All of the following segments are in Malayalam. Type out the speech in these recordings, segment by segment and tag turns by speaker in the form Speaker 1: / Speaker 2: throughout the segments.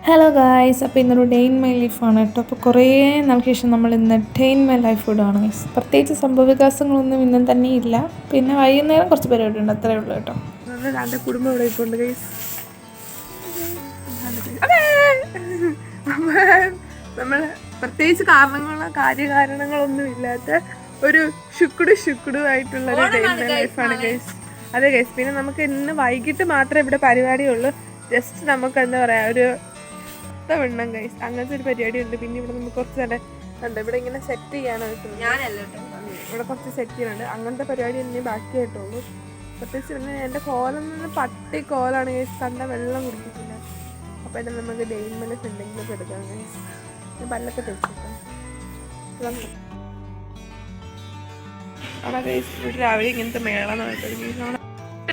Speaker 1: ഹലോ ഗായ്സ്, അപ്പോൾ ഇന്നൊരു ഡേ ഇൻ മൈ ലൈഫാണ് കേട്ടോ. അപ്പോൾ കുറേ നാൾക്ക് ശേഷം നമ്മൾ ഇന്ന് ഡേ ഇൻ മൈ ലൈഫ് ഇടുകയാണ് ഗൈസ്. പ്രത്യേകിച്ച് സംഭവവികാസങ്ങളൊന്നും ഇന്നും തന്നെ ഇല്ല. പിന്നെ വൈകുന്നേരം കുറച്ച് പരിപാടി ഉണ്ട്, അത്രേ ഉള്ളൂ കേട്ടോ.
Speaker 2: നമ്മുടെ കുടുംബം ഇവിടെ ഇപ്പോൾ ഉണ്ട് ഗൈസ്. നമ്മൾ പ്രത്യേകിച്ച് കാര്യകാരണങ്ങളൊന്നും ഇല്ലാത്ത ഒരു ശുക്കുടുമായിട്ടുള്ളൊരു ഡേ ഇൻ മൈ ലൈഫാണ് ഗൈസ്. അതെ ഗൈസ്, പിന്നെ നമുക്ക് ഇന്ന് വൈകിട്ട് മാത്രമേ ഇവിടെ പരിപാടിയുള്ളൂ. ജസ്റ്റ് നമുക്ക് എന്താ പറയുക, ഒരു വെണ്ണം ഗൈസ്, അങ്ങനത്തെ ഒരു പരിപാടി ഉണ്ട്. പിന്നെ ഇവിടെ നമുക്ക് കുറച്ച് നല്ല ഉണ്ട്, ഇവിടെ ഇങ്ങനെ സെറ്റ് ചെയ്യാനോ ഇവിടെ കുറച്ച് സെറ്റ് ചെയ്യാനുണ്ട്. അങ്ങനത്തെ പരിപാടി തന്നെ ബാക്കിയായിട്ടുള്ളൂ. പ്രത്യേകിച്ച് പിന്നെ എൻ്റെ കോലം നിന്ന് പട്ടി കോലാണ് ഗൈസ്, കണ്ട വെള്ളം കുടിക്കത്തില്ല. അപ്പോൾ തന്നെ നമുക്ക് ഡേ ഇൻ മൈ ലൈഫ് എന്തെങ്കിലുമൊക്കെ എടുക്കാം ഗൈസ്. ഞാൻ പല്ലൊക്കെ തെച്ചിട്ടോ അവിടെ ഗൈസ്. ഇവിടെ രാവിലെ ഇങ്ങനത്തെ മേള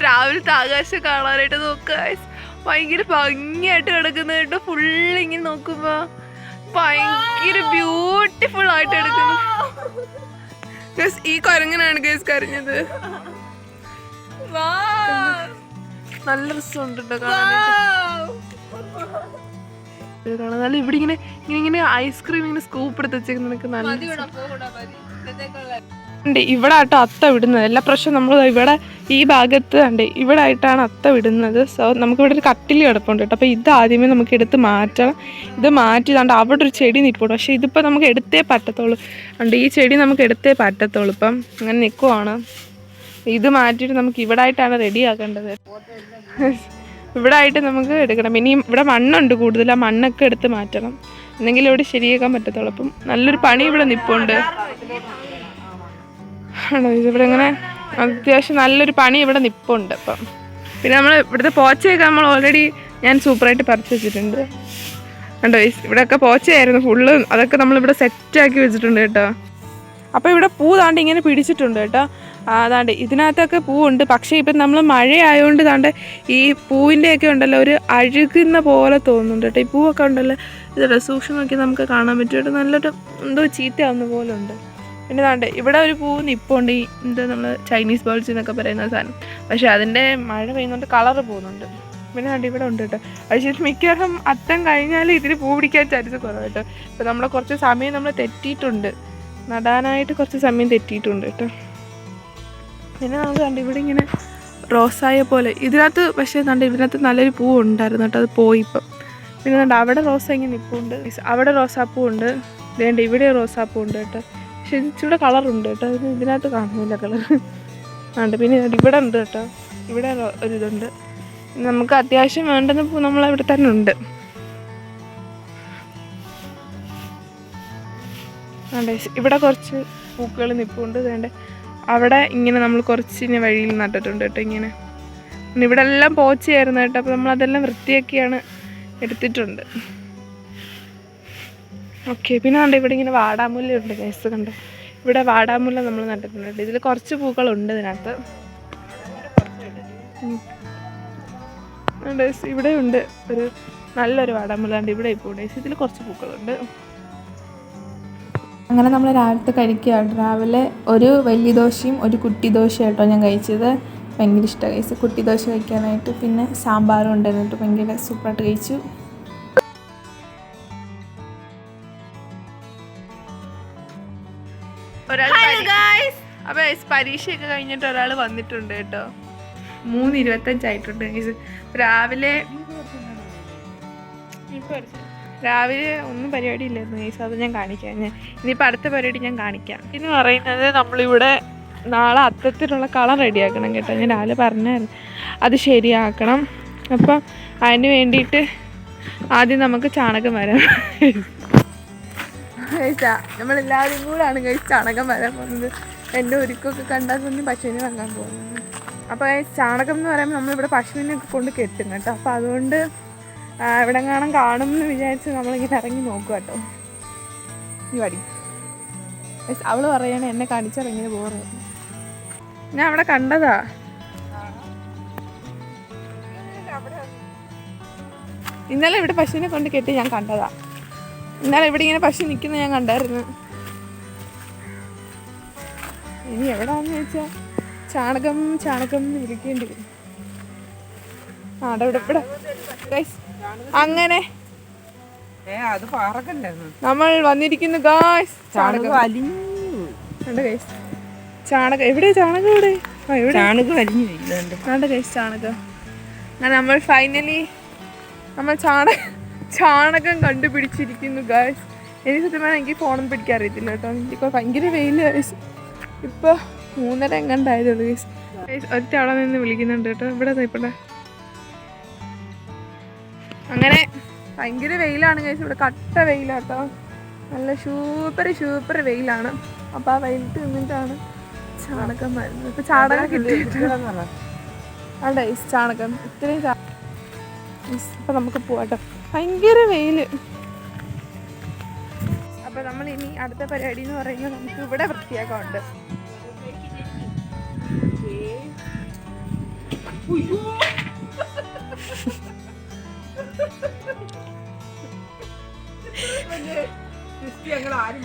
Speaker 2: രാവിലത്തെ ആകാശം കാണാനായിട്ട് നോക്കുക ഗൈസ്. ഭയങ്കര ഭംഗിയായിട്ട് കിടക്കുന്നത് കേട്ടോ. ഫുള്ള് ഇങ്ങനെ നോക്കുമ്പോ ഭയങ്കര ബ്യൂട്ടിഫുൾ ആയിട്ട് എടുക്കുന്നു. ഈ കുരങ്ങനാണ് ഗൈസ് കരഞ്ഞത്. നല്ല രസമുണ്ട് കേട്ടോ കാണാൻ. ഇവിടെ ഇങ്ങനെ ഇങ്ങനെ ഐസ്ക്രീം ഇങ്ങനെ സ്കൂപ്പ് എടുത്ത് വെച്ചേക്കുന്ന നല്ല ഇവിടെ ആട്ടോ അത്ത വിടുന്നത്. എല്ലാ പ്രാവശ്യം നമ്മൾ ഇവിടെ ഈ ഭാഗത്ത് ഉണ്ട്, ഇവിടെ ആയിട്ടാണ് അത്ത വിടുന്നത്. സോ നമുക്കിവിടെ ഒരു കട്ടിൽ കിടപ്പുണ്ട് കേട്ടോ. അപ്പോൾ ഇത് ആദ്യമേ നമുക്ക് എടുത്ത് മാറ്റണം. ഇത് മാറ്റിയതാണ്ട് അവിടെ ഒരു ചെടി നിൽപ്പുണ്ട്. പക്ഷേ ഇതിപ്പോൾ നമുക്ക് എടുത്തേ പറ്റത്തുള്ളൂ. ഉണ്ട് ഈ ചെടി നമുക്ക് എടുത്തേ പറ്റത്തുള്ളൂ. ഇപ്പം അങ്ങനെ നിൽക്കുവാണ്. ഇത് മാറ്റിയിട്ട് നമുക്ക് ഇവിടെ ആയിട്ടാണ് റെഡി ആക്കേണ്ടത്. ഇവിടെ ആയിട്ട് നമുക്ക് എടുക്കണം. ഇനിയും ഇവിടെ മണ്ണുണ്ട് കൂടുതൽ, ആ മണ്ണൊക്കെ എടുത്ത് മാറ്റണം, എന്നെങ്കിലും ഇവിടെ ശരിയാക്കാൻ പറ്റത്തുള്ളൂ. അപ്പം നല്ലൊരു പണി ഇവിടെ നിൽപ്പുണ്ട്. ആണോ ഇവിടെ ഇങ്ങനെ അത്യാവശ്യം നല്ലൊരു പണി ഇവിടെ നിൽപ്പുണ്ട്. അപ്പം പിന്നെ നമ്മൾ ഇവിടുത്തെ പോച്ചയൊക്കെ നമ്മൾ ഓൾറെഡി ഞാൻ സൂപ്പറായിട്ട് പറിച്ച് വെച്ചിട്ടുണ്ട് കണ്ടോ. ഇവിടെയൊക്കെ പോച്ചയായിരുന്നു ഫുള്ള്, അതൊക്കെ നമ്മളിവിടെ സെറ്റാക്കി വെച്ചിട്ടുണ്ട് കേട്ടോ. അപ്പോൾ ഇവിടെ പൂ താണ്ട് ഇങ്ങനെ പിടിച്ചിട്ടുണ്ട് കേട്ടോ. അതാണ്ട് ഇതിനകത്തൊക്കെ പൂവുണ്ട്. പക്ഷേ ഇപ്പം നമ്മൾ മഴയായതുകൊണ്ട് താണ്ട് ഈ പൂവിൻ്റെയൊക്കെ ഉണ്ടല്ലോ ഒരു അഴുകുന്ന പോലെ തോന്നുന്നുണ്ട് കേട്ടോ. ഈ പൂവൊക്കെ ഉണ്ടല്ലോ, ഇതല്ല സൂക്ഷ്മം നോക്കി നമുക്ക് കാണാൻ പറ്റും കേട്ടോ. നല്ലൊരു എന്തോ ചീത്തയാവുന്ന പോലെ ഉണ്ട്. പിന്നെ താണ്ട് ഇവിടെ ഒരു പൂ നിൽപ്പുണ്ട്, ഈ എന്താ നമ്മൾ ചൈനീസ് ബേർഡ്സ് എന്നൊക്കെ പറയുന്ന സാധനം. പക്ഷേ അതിൻ്റെ മഴ പെയ്യുന്നുണ്ട് കളറ് പോകുന്നുണ്ട്. പിന്നെ താണ്ട് ഇവിടെ ഉണ്ട് കേട്ടോ. പക്ഷേ മിക്കവാറും അത്തം കഴിഞ്ഞാൽ ഇതിന് പൂ പിടിക്കാൻ ചാൻസ് കുറവ് കേട്ടോ. ഇപ്പോൾ നമ്മൾ കുറച്ച് സമയം നമ്മൾ തെറ്റിയിട്ടുണ്ട്, നടാനായിട്ട് കുറച്ച് സമയം തെറ്റിയിട്ടുണ്ട് കേട്ടോ. പിന്നെ നമുക്ക് കണ്ട് ഇവിടെ ഇങ്ങനെ റോസായ പോലെ ഇതിനകത്ത്, പക്ഷേ കണ്ട് ഇതിനകത്ത് നല്ലൊരു പൂ ഉണ്ടായിരുന്നു കേട്ടോ, അത് പോയി ഇപ്പം. പിന്നെ കണ്ട് അവിടെ റോസ ഇങ്ങനെ നിൽപ്പുണ്ട്, അവിടെ റോസാപ്പൂ ഉണ്ട്. വേണ്ട ഇവിടെ റോസാപ്പൂ ഉണ്ട് കേട്ടോ. പക്ഷേ ഇത് ഇച്ചിരി കളറുണ്ട് കേട്ടോ, അതിന് ഇതിനകത്ത് കാണുന്നില്ല കളർ ഉണ്ട്. പിന്നെ ഇവിടെ ഉണ്ട് കേട്ടോ, ഇവിടെ ഒരിതുണ്ട്. നമുക്ക് അത്യാവശ്യം വേണ്ടുന്ന പൂ നമ്മളവിടെ തന്നെ ഉണ്ട്. വേണ്ടേ ഇവിടെ കുറച്ച് പൂക്കൾ നിൽപ്പുണ്ട്. വേണ്ട അവിടെ ഇങ്ങനെ നമ്മൾ കുറച്ച് ഇങ്ങനെ വഴിയിൽ നട്ടിട്ടുണ്ട് കേട്ടോ. ഇങ്ങനെ ഇവിടെ എല്ലാം പോച്ചയായിരുന്നു കേട്ടോ. അപ്പോൾ നമ്മളതെല്ലാം വൃത്തിയാക്കിയാണ് എടുത്തിട്ടുണ്ട്. ഓക്കെ. പിന്നെ കണ്ടോ ഇവിടെ ഇങ്ങനെ വാടാമുല്ല ഉണ്ട് കേസ്. കണ്ടോ ഇവിടെ വാടാമുല്ല നമ്മൾ നട്ടിട്ടുണ്ട്. ഇതിൽ കുറച്ച് പൂക്കളുണ്ട് ഇതിനകത്ത്. ഇവിടെ ഉണ്ട് ഒരു നല്ലൊരു വാടാമുല്ല ഉണ്ട് ഇവിടെ. ഇപ്പോൾ ഇതിൽ കുറച്ച് പൂക്കളുണ്ട്.
Speaker 1: അങ്ങനെ നമ്മൾ രാവിലത്തെ കഴിക്കുകയാണ്. രാവിലെ ഒരു വലിയ ദോശയും ഒരു കുട്ടി ദോശയായിട്ടോ ഞാൻ കഴിച്ചത്. ഭയങ്കര ഇഷ്ടമായി കഴിച്ചു കുട്ടി ദോശ കഴിക്കാനായിട്ട്. പിന്നെ സാമ്പാറും ഉണ്ടായിരുന്നു, ഭയങ്കര സൂപ്പറായിട്ട് കഴിച്ചു.
Speaker 2: അപ്പോൾ പരീക്ഷയൊക്കെ കഴിഞ്ഞിട്ട് ഒരാൾ വന്നിട്ടുണ്ട് കേട്ടോ. 3:25 ആയിട്ടുണ്ട്. രാവിലെ ഒന്നും പരിപാടി ഇല്ലായിരുന്നു ഗൈസ്, അത് ഞാൻ കാണിക്കാം. ഇനിയിപ്പോൾ അടുത്ത പരിപാടി ഞാൻ കാണിക്കാം. എന്ന് പറയുന്നത് നമ്മളിവിടെ നാളെ അത്തത്തിനുള്ള കളം റെഡിയാക്കണം കേട്ടോ. ഞാൻ രാവിലെ പറഞ്ഞായിരുന്നു അത് ശരിയാക്കണം. അപ്പം അതിന് വേണ്ടിയിട്ട് ആദ്യം നമുക്ക് ചാണകം വരാം. നമ്മളെല്ലാവരും കൂടാണ് ഗൈസ് ചാണകം വരാൻ പോകുന്നത്. എൻ്റെ ഒരുക്കൊക്കെ കണ്ടാൽ തന്നെ പശുവിനെ വാങ്ങാൻ പോകുന്നത്. അപ്പോൾ ചാണകം എന്ന് പറയുമ്പോൾ നമ്മളിവിടെ പശുവിനൊക്കെ കൊണ്ട് കെട്ടും കേട്ടോ. അപ്പോൾ അതുകൊണ്ട് ഇവിടെ കാണും എന്ന് വിചാരിച്ച് നമ്മളിങ്ങനെ ഇറങ്ങി നോക്കുക കേട്ടോ. ഈ വടി അവള് പറയണേ എന്നെ കാണിച്ചിറങ്ങിയ പോറ്. ഞാൻ അവിടെ കണ്ടതാ. ഇന്നലെ ഇവിടെ പശുവിനെ കൊണ്ട് കെട്ടി ഞാൻ കണ്ടതാ. ഇന്നലെ ഇവിടെ ഇങ്ങനെ പശു നിൽക്കുന്ന ഞാൻ കണ്ടായിരുന്നു. ഇനി എവിടാന്ന് ചോദിച്ചാൽ ചാണകം വിളിക്കേണ്ടി വരും. ഇവിടെ അങ്ങനെ
Speaker 3: അത് പാറക്കല്ലായിരുന്നു.
Speaker 2: നമ്മൾ വന്നിരിക്കുന്നു ഗായ്സ്.
Speaker 3: ചാണകം അലിഞ്ഞു.
Speaker 2: ഗൈസ് ചാണകം എവിടെയാ? ചാണകം എവിടെ?
Speaker 3: ചാണകം അലിഞ്ഞു
Speaker 2: വേണ്ട ഗൈസ് ചാണകം. അങ്ങനെ നമ്മൾ ഫൈനലി നമ്മൾ ചാണകം കണ്ടുപിടിച്ചിരിക്കുന്നു ഗായ്സ്. എനിക്ക് സത്യമായി എനിക്ക് ഫോണൊന്നും പിടിക്കാൻ അറിയത്തില്ല കേട്ടോ. എനിക്കിപ്പോൾ ഭയങ്കര വെയിൽ ഗൈസ്. ഇപ്പോൾ 3:30 എങ്ങാണ്ടായതുള്ളൂ ഗൈസ്. ഒറ്റ അവിടെ നിന്ന് വിളിക്കുന്നുണ്ട് കേട്ടോ. ഇവിടെ ഇപ്പടെ അങ്ങനെ ഭയങ്കര വെയിലാണ് ഗൈസ്. ഇവിടെ കട്ട വെയിലാട്ടോ. നല്ല സൂപ്പർ വെയിലാണ്. അപ്പോൾ ആ വെയിലത്ത് നിന്നിട്ടാണ് ചാണകം വരുന്നത്. ഇപ്പം ചാണകം കിട്ടിയിട്ടാണ് അവിടെ ഗൈസ് ചാണകം ഇത്രയും അപ്പം നമുക്ക് പോവാട്ടോ. ഭയങ്കര വെയില്. അപ്പോൾ നമ്മൾ ഇനി അടുത്ത പരിപാടി എന്ന് പറയുന്നത് നമുക്ക് ഇവിടെ വൃത്തിയാക്കാറുണ്ട്.
Speaker 3: ഞങ്ങൾ ആരും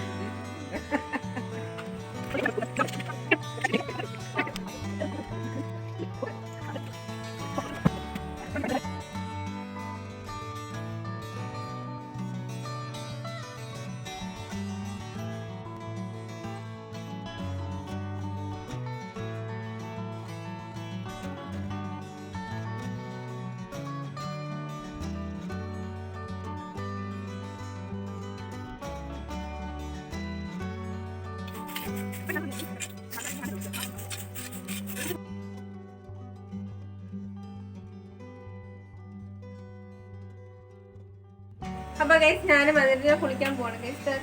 Speaker 2: അപ്പൊ ഗൈസ് ഞാനും അതിന് കുളിക്കാൻ പോവാണ് ഗൈസ്.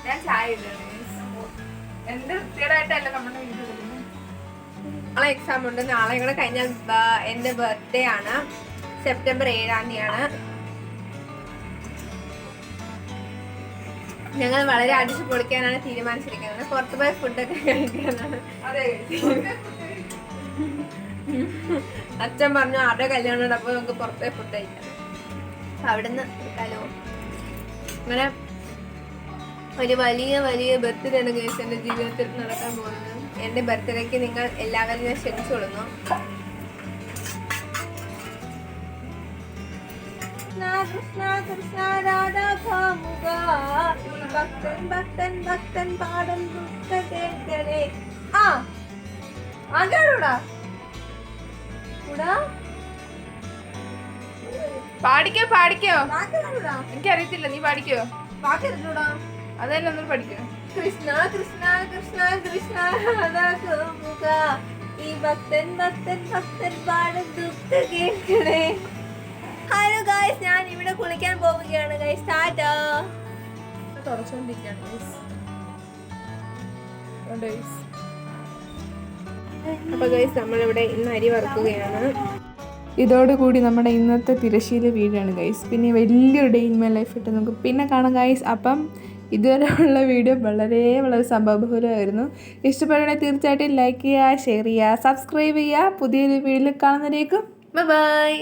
Speaker 2: ഞാൻ ചായ ഇടുകയാണ് ഗൈസ്. എന്ത് വൃത്തികേടായിട്ടല്ല നമ്മുടെ വീട്ടിൽ വരുന്നത്. നാളെ എക്സാം ഉണ്ട്. നാളെ കൂടെ കഴിഞ്ഞാൽ എന്റെ ബർത്ത്ഡേ ആണ്. സെപ്റ്റംബർ 7-ാം തീയതിയാണ്. ഞങ്ങൾ വളരെ അടിച്ചു പൊളിക്കാനാണ് തീരുമാനിച്ചിരിക്കുന്നത്. പുറത്തു പോയി ഫുഡൊക്കെ കഴിക്കാനാണ്. അച്ഛൻ പറഞ്ഞു ആരുടെ കല്യാണം, അപ്പോൾ നമുക്ക് പുറത്തുപോയി ഫുഡ് കഴിക്കാം. അവിടുന്ന് എടുക്കാലോ. അങ്ങനെ ഒരു വലിയ ബർത്ത്ഡേ ആണ് ഗൈസ് എൻ്റെ ജീവിതത്തിൽ നടക്കാൻ പോകുന്നത്. എൻ്റെ ബർത്ത്ഡേക്ക് നിങ്ങൾ എല്ലാവരും ഞാൻ ക്ഷണിച്ചു കൊള്ളുന്നു. കൃഷ്ണ കൃഷ്ണ രാധാ കാമുക ഭക്തൻ പാടം ദുഃഖ കേൾക്കലേ. ആകാടൂടാ കൂടാ പാടിക്കോ. എനിക്കറിയത്തില്ല, നീ പാടിക്കോ. പാട്ടൂടാ അതല്ല ഒന്നും പഠിക്കോ. കൃഷ്ണ കൃഷ്ണ കൃഷ്ണ കൃഷ്ണ രാധാ കാമുക ഈ ഭക്തൻ പാടം ദുഃഖ കേൾക്കലേ. ഹലോ ഗൈസ്, ഞാൻ ഇവിടെ കുളിക്കാൻ പോവുകയാണ് ഗൈസ്. ടാറ്റാ. തുടച്ചോണ്ടിരിക്കുകയാണ് ഗൈസ്. അപ്പൊ ഗൈസ് നമ്മളിവിടെ ഇന്ന് അരി വറുക്കുകയാണ്.
Speaker 1: ഇതോടുകൂടി നമ്മുടെ ഇന്നത്തെ തിരശ്ശീല വീടാണ് ഗൈസ്. പിന്നെ വലിയൊരു ഡേ ഇൻ മൈ ലൈഫ് ഇട്ട് നമുക്ക് പിന്നെ കാണാം ഗൈസ്. അപ്പം ഇതുവരെയുള്ള വീഡിയോ വളരെ സംഭവബഹുലമായിരുന്നു. ഇഷ്ടപ്പെടുകയാണെങ്കിൽ തീർച്ചയായിട്ടും ലൈക്ക് ചെയ്യുക, ഷെയർ ചെയ്യുക, സബ്സ്ക്രൈബ് ചെയ്യുക. പുതിയൊരു വീഡിയോയിൽ കാണുന്നതിലേക്കും ബൈ.